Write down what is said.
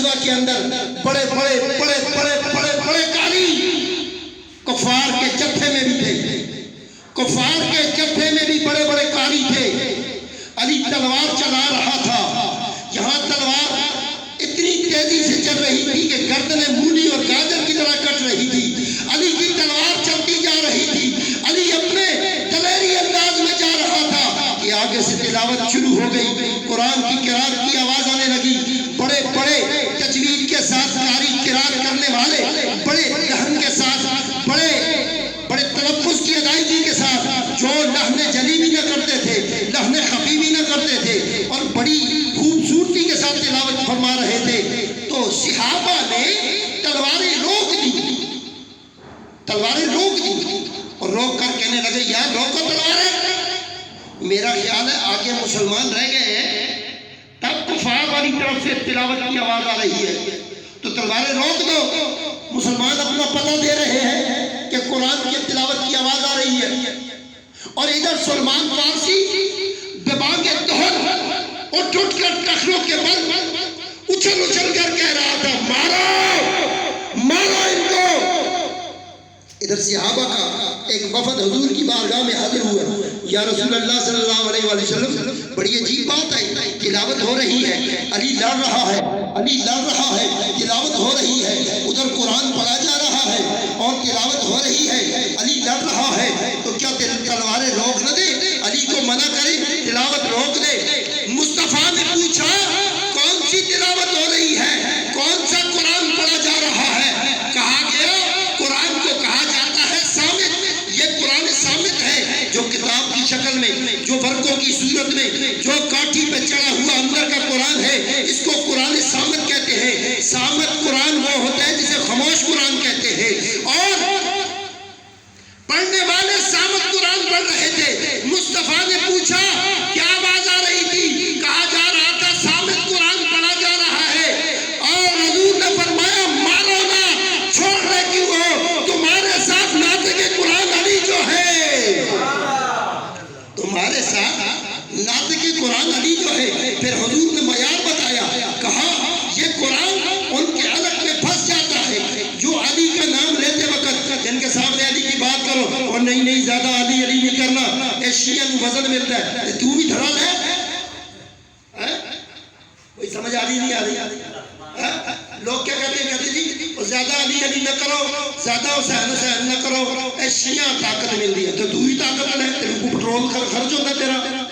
غزوہ کے اندر بڑے بڑے بڑے بڑے بڑے بڑے قاری کفار کے جتھے میں بھی تھے، کفار کے جتھے میں بھی بڑے بڑے قاری تھے۔ علی تلوار چلا رہا تھا، یہاں تلوار اتنی تیزی سے چل رہی تھی کہ گردنیں مولی اور گاجر کی طرح کٹ رہی تھی۔ علی کی تلوار چلتی جا رہی تھی، علی اپنے دلیری انداز میں جا رہا تھا کہ آگے سے تلاوت شروع ہو گئی، قرآن کی قرات کی آواز آنے لگی۔ بڑے بڑے تجوید کے ساتھ قاری قرات کرنے والے بڑے لحن کے ساتھ، بڑے بڑے تلفظ کی ادائیگی کے ساتھ، جو لحن جلی بھی نہ کرتے تھے، لحن خفی بھی نہ کرتے تھے، اور بڑی خوبصورتی کے ساتھ تلاوت فرما رہے تھے۔ تو صحابہ نے تلواریں روک دی، تلواریں روک دی اور روک کر کہنے لگے یار روکو تلواریں۔ میرا خیال ہے آگے مسلمان رہ گئے ہیں، تب کفار والی طرف سے تلاوت کی آواز آ رہی ہے، تو تلواریں روک دو۔ مسلمان اپنا پتہ دے رہے ہیں کہ قرآن کی تلاوت کی آواز آ رہی ہے، اور ادھر سلمان فارسی ببانگ دہن اٹھ اٹھ کر ٹخنوں کے بل اچھل اچھل کر کہہ رہا تھا مارو مارو ان کو۔ ادھر صحابہ کا ایک وفد حضور کی بارگاہ میں حاضر ہوا، یا رسول اللہ صلی اللہ علیہ وآلہ وسلم بڑی عجیب بات ہے، تلاوت ہو رہی ہے، علی لڑ رہا ہے، علی لڑ رہا ہے، تلاوت ہو رہی ہے، ادھر قرآن پڑھا جا رہا ہے اور تلاوت ہو رہی ہے، علی لڑ رہا ہے، تو کیا تلواریں روک نہ دے، علی کو منع کرے، تلاوت روک دے۔ مصطفیٰ نے پوچھا کون سی تلاوت ہو رہی ہے، کون سا قرآن پڑھا جا رہا ہے؟ کہا گیا قرآن کو کہا جاتا ہے صامت، یہ قرآن صامت ہے جو کتاب کی شکل میں، جو ورقوں کی صورت میں، جو کاٹھی پہ چڑھا ہوا اندر کا قرآن ہے، اس کو قرآن صامت کہتے ہیں۔ صامت قرآن وہ ہوتا ہے جسے خاموش قرآن کہتے ہیں، اور پڑھنے والے صامت قرآن پڑھ رہے تھے۔ مصطفیٰ نے پوچھا کیا آواز آ رہی تھی؟ کہا جا رہا تھا صامت قرآن پڑھا جا رہا ہے، اور حضور نے فرمایا مارو نہ، چھوڑ رہے کیوں ہو؟ تمہارے ساتھ ناطق قرآن علی جو ہے، تمہارے ساتھ ناطق قرآن علی جو ہے۔ پھر حضور نے معیار بتایا، کہا یہ قرآن ان کے علق میں پھنس جاتا ہے جو علی کا نام لیتے وقت جن کے سامنے علی کی بات کرو اور نہیں نہیں زیادہ علی علی نہیں کرنا، ایشین وزن ملتا ہے، تو بھی دھڑا لے، کوئی سمجھ آ رہی نہیں آ رہی؟ لوگ کیا کہتے ہیں، کہتے جی زیادہ علی علی نہ کرو، زیادہ حسین حسین نہ کرو، ایشیاں طاقت مل رہی ہے، تو تو ہی طاقت ہے، تیرے کو پٹرول خرچ ہوتا ہے تیرا۔